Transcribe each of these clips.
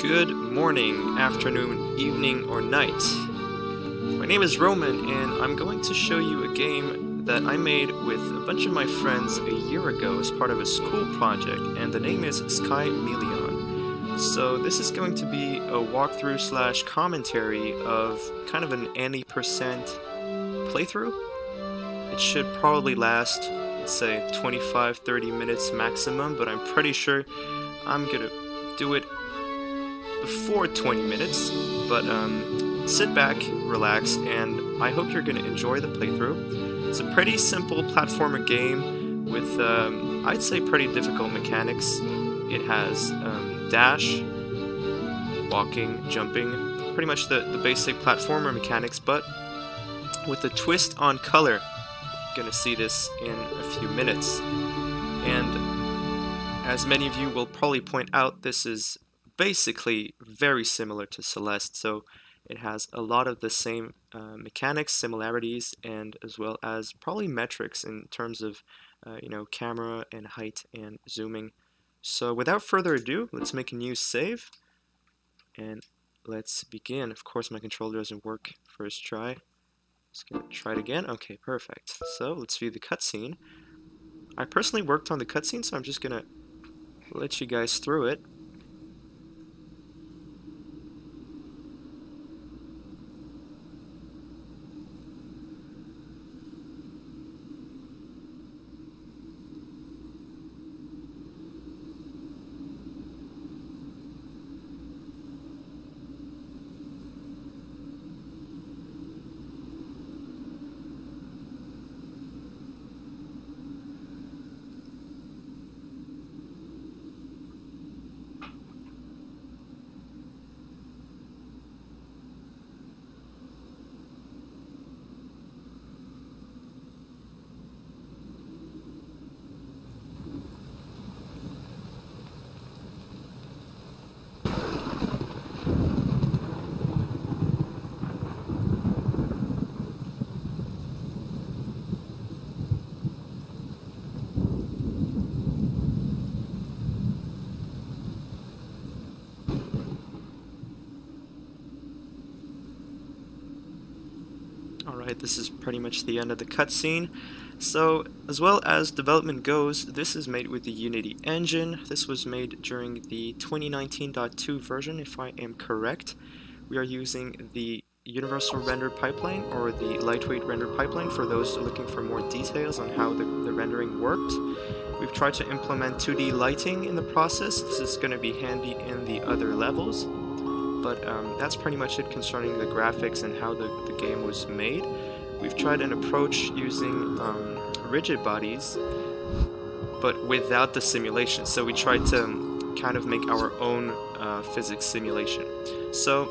Good morning, afternoon, evening, or night. My name is Roman, and I'm going to show you a game that I made with a bunch of my friends a year ago as part of a school project, and the name is Skymeleon. So this is going to be a walkthrough slash commentary of kind of an any percent playthrough. It should probably last, let's say, 25-30 minutes maximum, but I'm pretty sure I'm gonna do it before 20 minutes, but sit back, relax, and I hope you're going to enjoy the playthrough. It's a pretty simple platformer game with, I'd say, pretty difficult mechanics. It has dash, walking, jumping, pretty much the basic platformer mechanics, but with a twist on color. You're going to see this in a few minutes. And as many of you will probably point out, this is basically very similar to Celeste, so it has a lot of the same mechanics, similarities, and as well as probably metrics in terms of camera and height and zooming. So without further ado, let's make a new save and let's begin. Of course my controller doesn't work first try. Just gonna try it again. Okay, perfect. So let's view the cutscene. I personally worked on the cutscene, so I'm just gonna let you guys through it. Alright, this is pretty much the end of the cutscene. So, as well as development goes, this is made with the Unity engine. This was made during the 2019.2 version, if I am correct. We are using the Universal Render Pipeline, or the Lightweight Render Pipeline, for those looking for more details on how the rendering worked. We've tried to implement 2D lighting in the process. This is going to be handy in the other levels. But that's pretty much it concerning the graphics and how the game was made. We've tried an approach using rigid bodies, but without the simulation. So we tried to kind of make our own physics simulation. So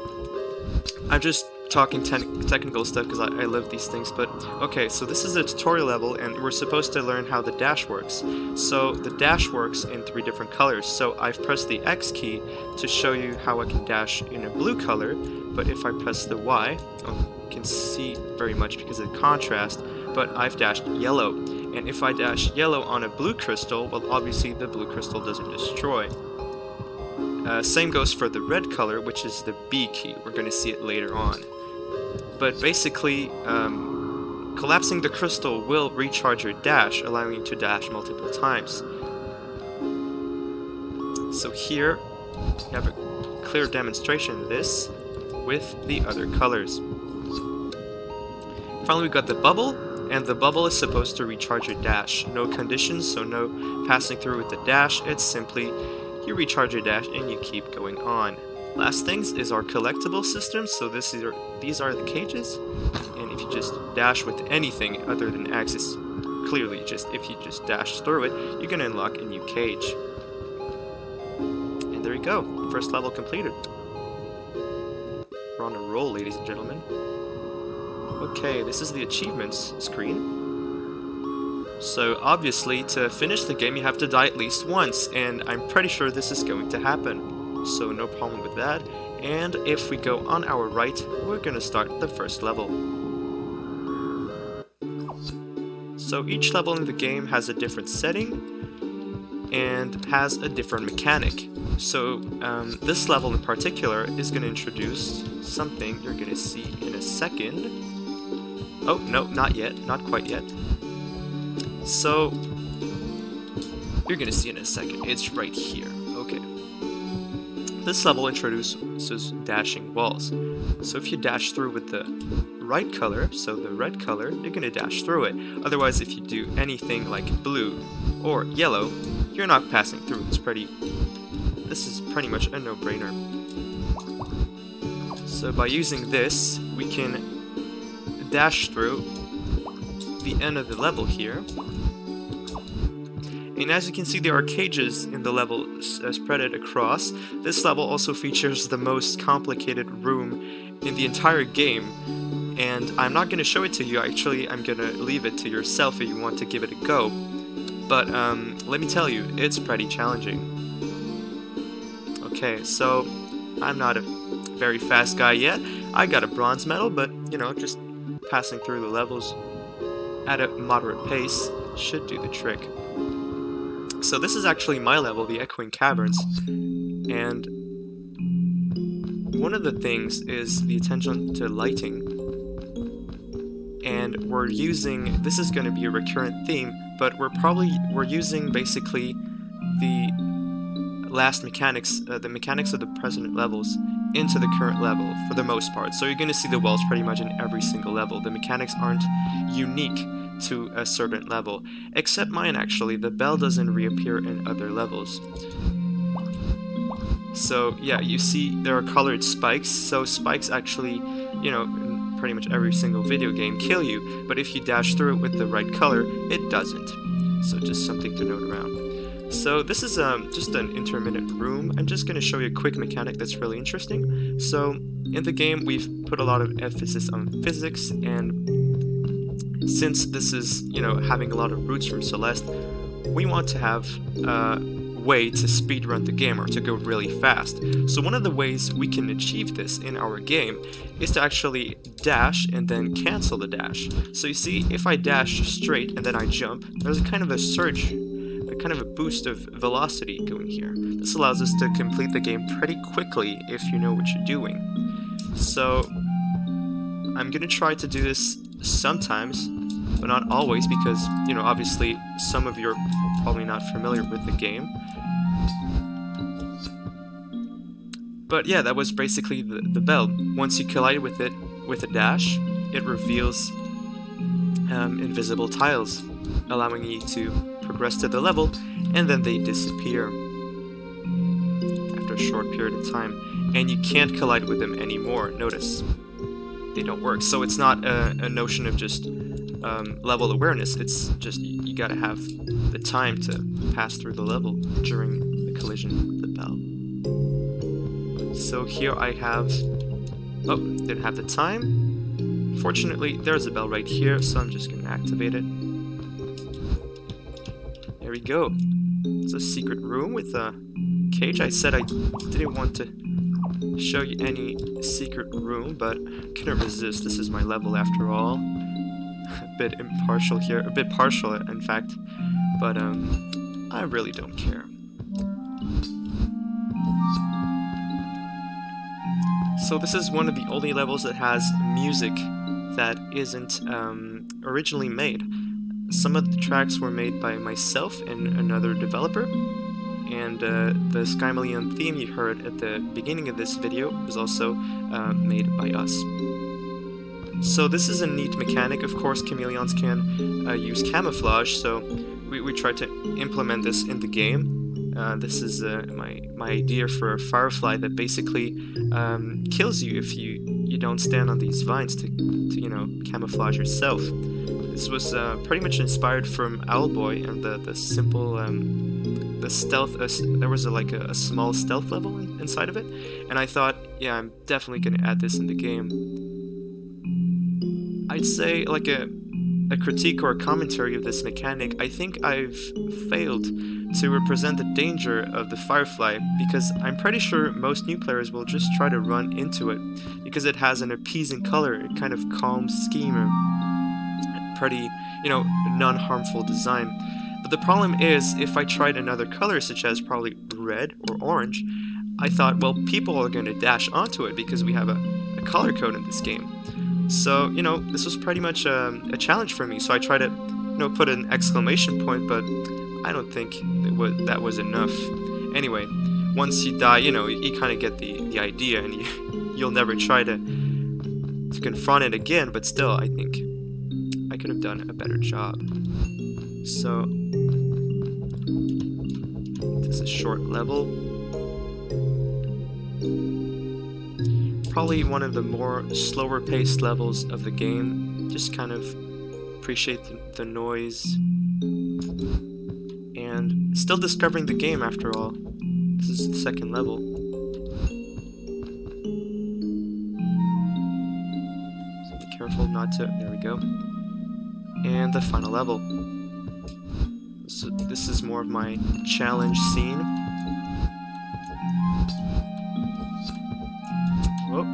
I'm just talking technical stuff because I love these things, but okay, so this is a tutorial level and we're supposed to learn how the dash works. So the dash works in 3 different colors, so I've pressed the X key to show you how I can dash in a blue color, but if I press the Y, you can see very much because of the contrast, but I've dashed yellow, and if I dash yellow on a blue crystal, well obviously the blue crystal doesn't destroy. Same goes for the red color, which is the B key. We're going to see it later on. But basically, collapsing the crystal will recharge your dash, allowing you to dash multiple times. So here, you have a clear demonstration of this with the other colors. Finally, we've got the bubble, and the bubble is supposed to recharge your dash. No conditions, so no passing through with the dash. It's simply you recharge your dash and you keep going on. Last things is our collectible system, so these are the cages, and if you just dash with anything other than axis, clearly if you just dash through it, you're gonna unlock a new cage. And there you go, first level completed. We're on a roll, ladies and gentlemen. Okay, this is the achievements screen. So obviously, to finish the game you have to die at least once, and I'm pretty sure this is going to happen. So no problem with that. And if we go on our right, we're gonna start the first level. So each level in the game has a different setting and has a different mechanic. So this level in particular is going to introduce something you're going to see in a second. Oh, no, not yet. Not quite yet. So you're going to see in a second. It's right here. Okay. This level introduces dashing walls. So if you dash through with the right color, so the red color, you're going to dash through it. Otherwise, if you do anything like blue or yellow, you're not passing through. This is pretty much a no-brainer. So by using this, we can dash through the end of the level here. And as you can see, there are cages in the level spread across. This level also features the most complicated room in the entire game. And I'm not going to show it to you, actually I'm going to leave it to yourself if you want to give it a go. But let me tell you, it's pretty challenging. Okay, so I'm not a very fast guy yet. I got a bronze medal, but you know, just passing through the levels at a moderate pace should do the trick. So this is actually my level, the Echoing Caverns, and one of the things is the attention to lighting. And we're using, this is going to be a recurrent theme, but we're using basically the last mechanics, the mechanics of the present levels into the current level for the most part. So you're going to see the walls pretty much in every single level. The mechanics aren't unique to a certain level, except mine actually. The bell doesn't reappear in other levels. So yeah, you see there are colored spikes, so spikes actually, you know, in pretty much every single video game kill you, but if you dash through it with the right color, it doesn't. So just something to note around. So this is just an intermittent room. I'm just going to show you a quick mechanic that's really interesting. So in the game we've put a lot of emphasis on physics, and since this is, you know, having a lot of roots from Celeste, we want to have a way to speedrun the game, or to go really fast. So one of the ways we can achieve this in our game is to actually dash and then cancel the dash. So you see, if I dash straight and then I jump, there's a kind of a surge, a kind of a boost of velocity going here. This allows us to complete the game pretty quickly if you know what you're doing. So I'm gonna try to do this sometimes, but not always, because, you know, obviously some of you are probably not familiar with the game. But yeah, that was basically the bell. Once you collide with it with a dash, it reveals invisible tiles, allowing you to progress to the level, and then they disappear after a short period of time, and you can't collide with them anymore. Notice, they don't work. So it's not a notion of just level awareness, it's just you gotta have the time to pass through the level during the collision with the bell. So here I have, oh, didn't have the time. Fortunately, there's a bell right here, so I'm just gonna activate it. There we go. It's a secret room with a cage. I said I didn't want to show you any secret room, but I couldn't resist. This is my level after all. A bit impartial here, a bit partial in fact, but I really don't care. So this is one of the only levels that has music that isn't originally made. Some of the tracks were made by myself and another developer, and the Skymeleon theme you heard at the beginning of this video was also made by us. So this is a neat mechanic. Of course, chameleons can use camouflage, so we tried to implement this in the game. This is my idea for a firefly that basically kills you if you don't stand on these vines to you know, camouflage yourself. This was pretty much inspired from Owlboy and the simple the stealth. There was like a small stealth level inside of it, and I thought, yeah, I'm definitely gonna add this in the game. I'd say, like a critique or a commentary of this mechanic, I think I've failed to represent the danger of the firefly, because I'm pretty sure most new players will just try to run into it because it has an appeasing color, a kind of calm scheme, pretty, you know, non-harmful design. But the problem is, if I tried another color, such as probably red or orange, I thought, well, people are going to dash onto it because we have a color code in this game. So, you know, this was pretty much a challenge for me. So I tried to, you know, put an exclamation point, but I don't think that was enough. Anyway, once you die, you know, you kind of get the idea, and you'll never try to confront it again. But still, I think I could have done a better job. So this is a short level. Probably one of the more slower paced levels of the game. Just kind of appreciate the noise. And still discovering the game after all. This is the second level. So be careful not to... There we go. And the final level. So this is more of my challenge scene. Oh,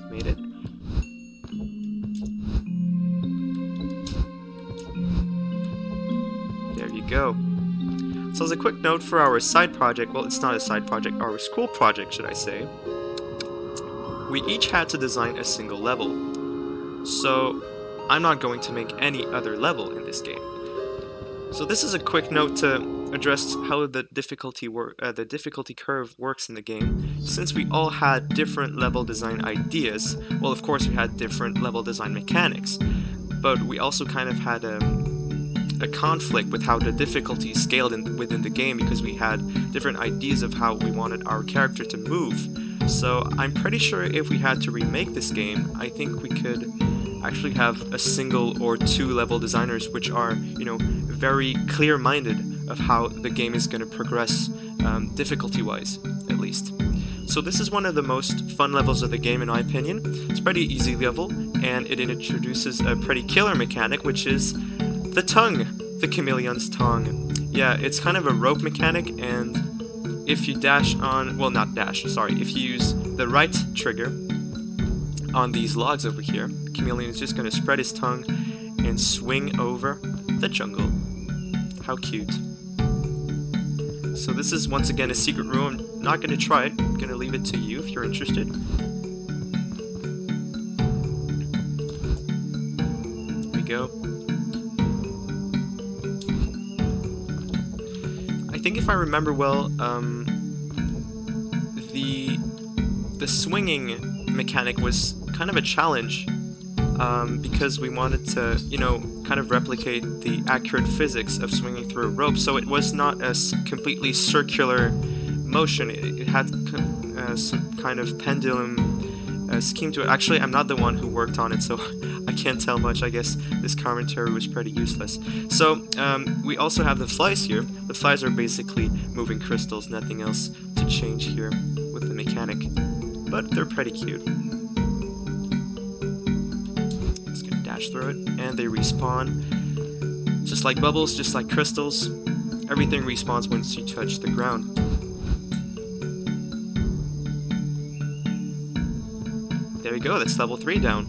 made it. There you go. So as a quick note for our side project, well, it's not a side project, our school project, should I say, we each had to design a single level. So I'm not going to make any other level in this game. So this is a quick note to address how the difficulty curve works in the game. Since we all had different level design ideas, well, of course we had different level design mechanics, but we also kind of had a conflict with how the difficulty scaled within the game, because we had different ideas of how we wanted our character to move. So I'm pretty sure if we had to remake this game, I think we could actually have a single or two level designers which are, you know, very clear-minded of how the game is going to progress, difficulty-wise, at least. So this is one of the most fun levels of the game, in my opinion. It's a pretty easy level, and it introduces a pretty killer mechanic, which is the tongue, the Skymeleon's tongue. Yeah, it's kind of a rope mechanic, and if you dash on, well, not dash, sorry, if you use the right trigger on these logs over here, Skymeleon is just going to spread his tongue and swing over the jungle. How cute. So this is once again a secret room. I'm not going to try it. I'm going to leave it to you if you're interested. There we go. I think if I remember well, the swinging mechanic was kind of a challenge, because we wanted to, you know, kind of replicate the accurate physics of swinging through a rope, so it was not a completely circular motion. It had some kind of pendulum scheme to it. Actually, I'm not the one who worked on it, so I can't tell much. I guess this commentary was pretty useless. So we also have the flies here. The flies are basically moving crystals, nothing else to change here with the mechanic, but they're pretty cute. Through it, and they respawn just like bubbles, just like crystals. Everything respawns once you touch the ground. There we go, that's level 3 down.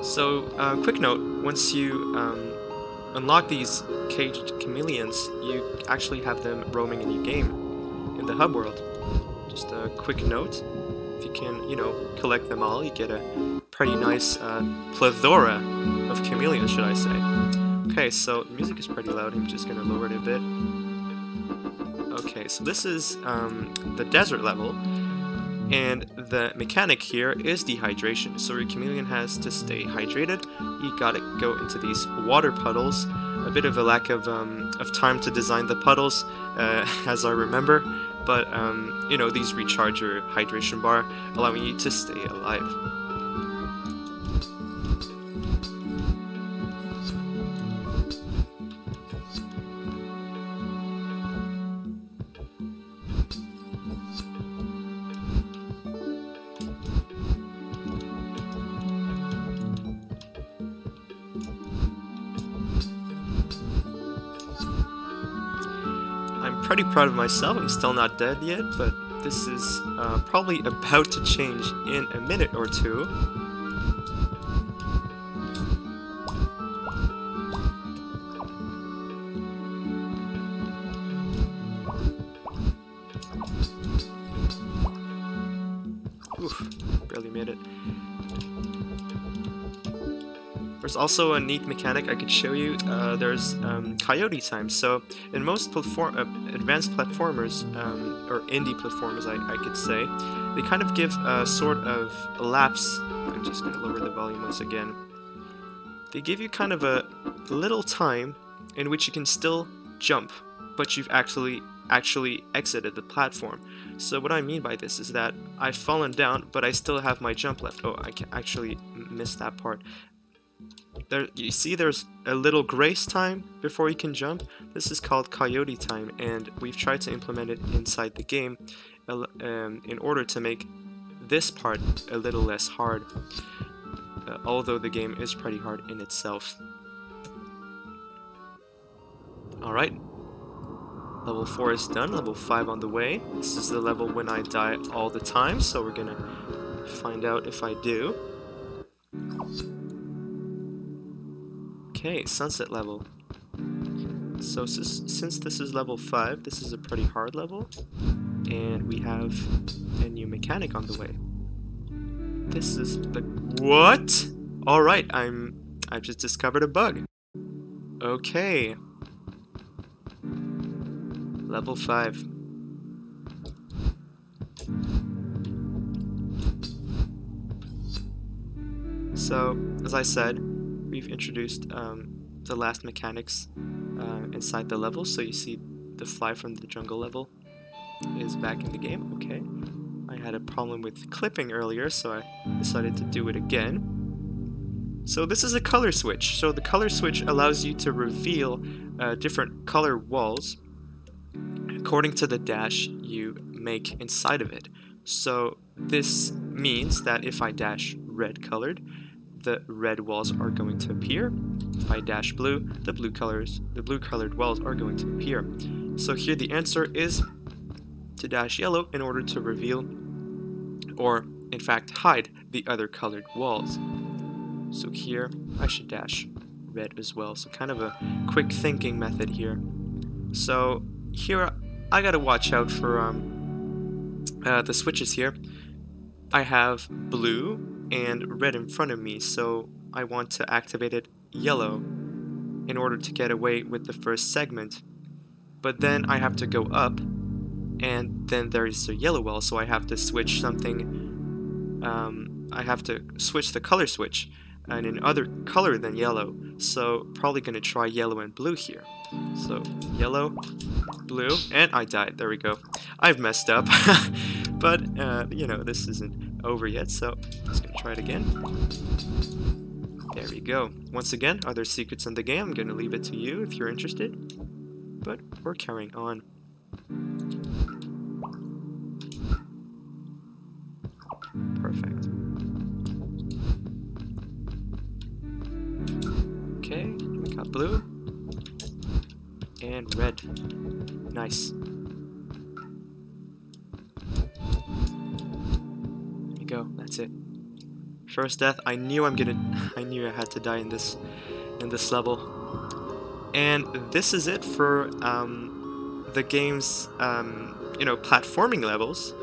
So quick note, once you unlock these caged Skymeleons, you actually have them roaming in your game in the Hubworld. Just a quick note, if you can, you know, collect them all, you get a pretty nice plethora of Skymeleons, should I say. Okay, so the music is pretty loud, I'm just gonna lower it a bit. Okay, so this is the desert level, and the mechanic here is dehydration. So your Skymeleon has to stay hydrated. You gotta go into these water puddles. A bit of a lack of time to design the puddles, as I remember. But, you know, these recharge your hydration bar, allowing you to stay alive. I'm pretty proud of myself. I'm still not dead yet, but this is probably about to change in a minute or two. made it. There's also a neat mechanic I could show you. There's coyote time. So in most advanced platformers, or indie platformers I could say, they kind of give a sort of lapse. I'm just going to lower the volume once again. They give you kind of a little time in which you can still jump, but you've actually exited the platform. So what I mean by this is that I've fallen down, but I still have my jump left. Oh, I can actually miss that part. There, you see there's a little grace time before you can jump. This is called coyote time, and we've tried to implement it inside the game in order to make this part a little less hard, although the game is pretty hard in itself. Alright, level 4 is done, level 5 on the way. This is the level when I die all the time, so we're gonna find out if I do. Okay, sunset level. So since this is level 5, this is a pretty hard level, and we have a new mechanic on the way. This is the what? All right, I've just discovered a bug. Okay, level 5. So as I said, we've introduced the last mechanics inside the level, so you see the fly from the jungle level is back in the game. Okay, I had a problem with clipping earlier, so I decided to do it again. So this is a color switch. So the color switch allows you to reveal different color walls according to the dash you make inside of it. So this means that if I dash red colored, the red walls are going to appear. If I dash blue, the blue colored walls are going to appear. So here the answer is to dash yellow in order to reveal, or in fact hide, the other colored walls. So here I should dash red as well. So kind of a quick thinking method here. So here I gotta watch out for the switches here. I have blue and red in front of me, so I want to activate it yellow in order to get away with the first segment. But then I have to go up, and then there's a yellow wall, so I have to switch something. I have to switch the color switch and another color than yellow. So probably gonna try yellow and blue here. So yellow, blue, and I died. There we go. I've messed up, but you know, this isn't over yet, so I'm just gonna try it again. There we go. Once again, are there secrets in the game? I'm gonna leave it to you if you're interested, but we're carrying on. Perfect. Okay, we got blue and red. Nice. There we go. That's it. First death. I knew I had to die in this level. And this is it for the game's you know, platforming levels.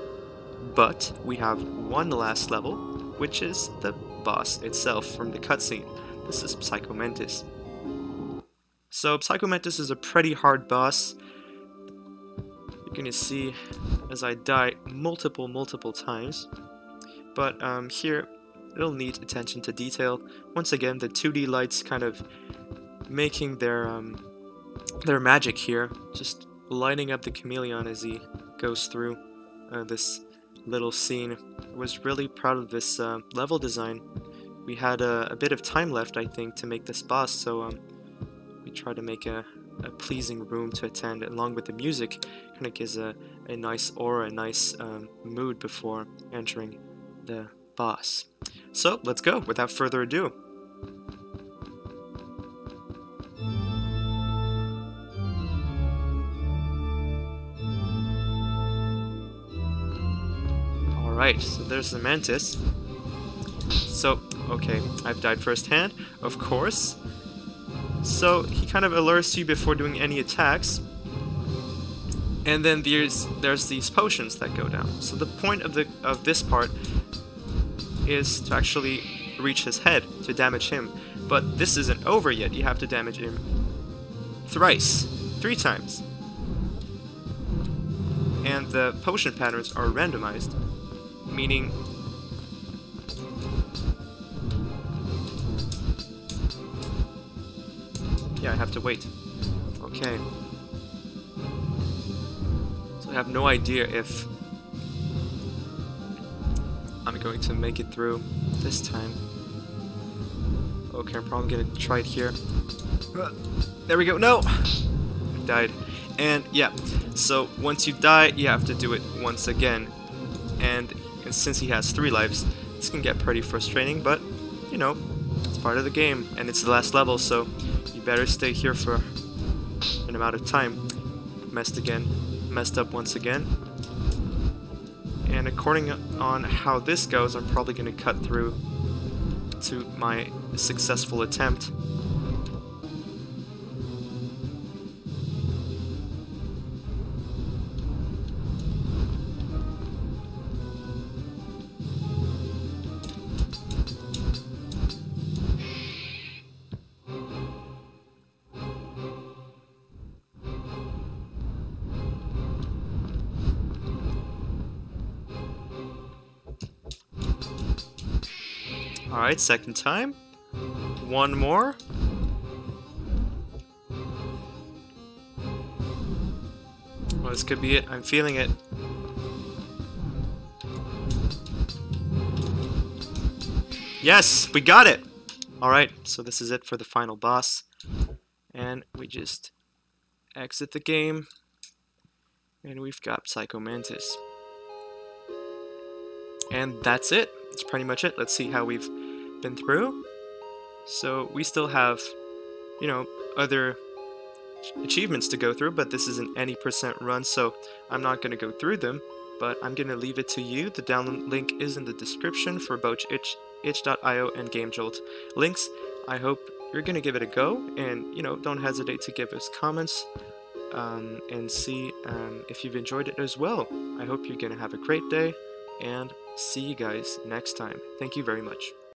But we have one last level, which is the boss itself from the cutscene. This is Psycho Mantis. So Psycho Mantis is a pretty hard boss. You're gonna see as I die multiple times. But here, it'll need attention to detail. Once again, the 2D lights kind of making their magic here, just lighting up the chameleon as he goes through this little scene. I was really proud of this level design. We had a bit of time left, I think, to make this boss, so we tried to make a pleasing room to attend, along with the music. Kind of gives a nice aura, a nice mood before entering the boss. So let's go, without further ado. Alright, so there's the Mantis. So, okay, I've died firsthand, of course. So, he kind of alerts you before doing any attacks. And then there's these potions that go down. So the point of this part is to actually reach his head to damage him. But this isn't over yet. You have to damage him thrice, 3 times. And the potion patterns are randomized, meaning yeah, I have to wait. Okay. So I have no idea if I'm going to make it through this time. Okay, I'm probably gonna try it here. There we go. No! I died. And yeah, so once you die, you have to do it once again. And since he has 3 lives, this can get pretty frustrating, but you know, it's part of the game, and it's the last level, so you better stay here for an amount of time. Messed up once again. And according on how this goes, I'm probably going to cut through to my successful attempt. Alright, second time. One more. Well, this could be it. I'm feeling it. Yes, we got it! Alright, so this is it for the final boss. And we just exit the game. And we've got Psycho Mantis. And that's it. That's pretty much it. Let's see how we've been through. So we still have, you know, other achievements to go through, but this is an any % run, so I'm not going to go through them, but I'm going to leave it to you. The download link is in the description for both itch.io and GameJolt links. I hope you're going to give it a go, and, you know, don't hesitate to give us comments and see if you've enjoyed it as well. I hope you're going to have a great day, and see you guys next time. Thank you very much.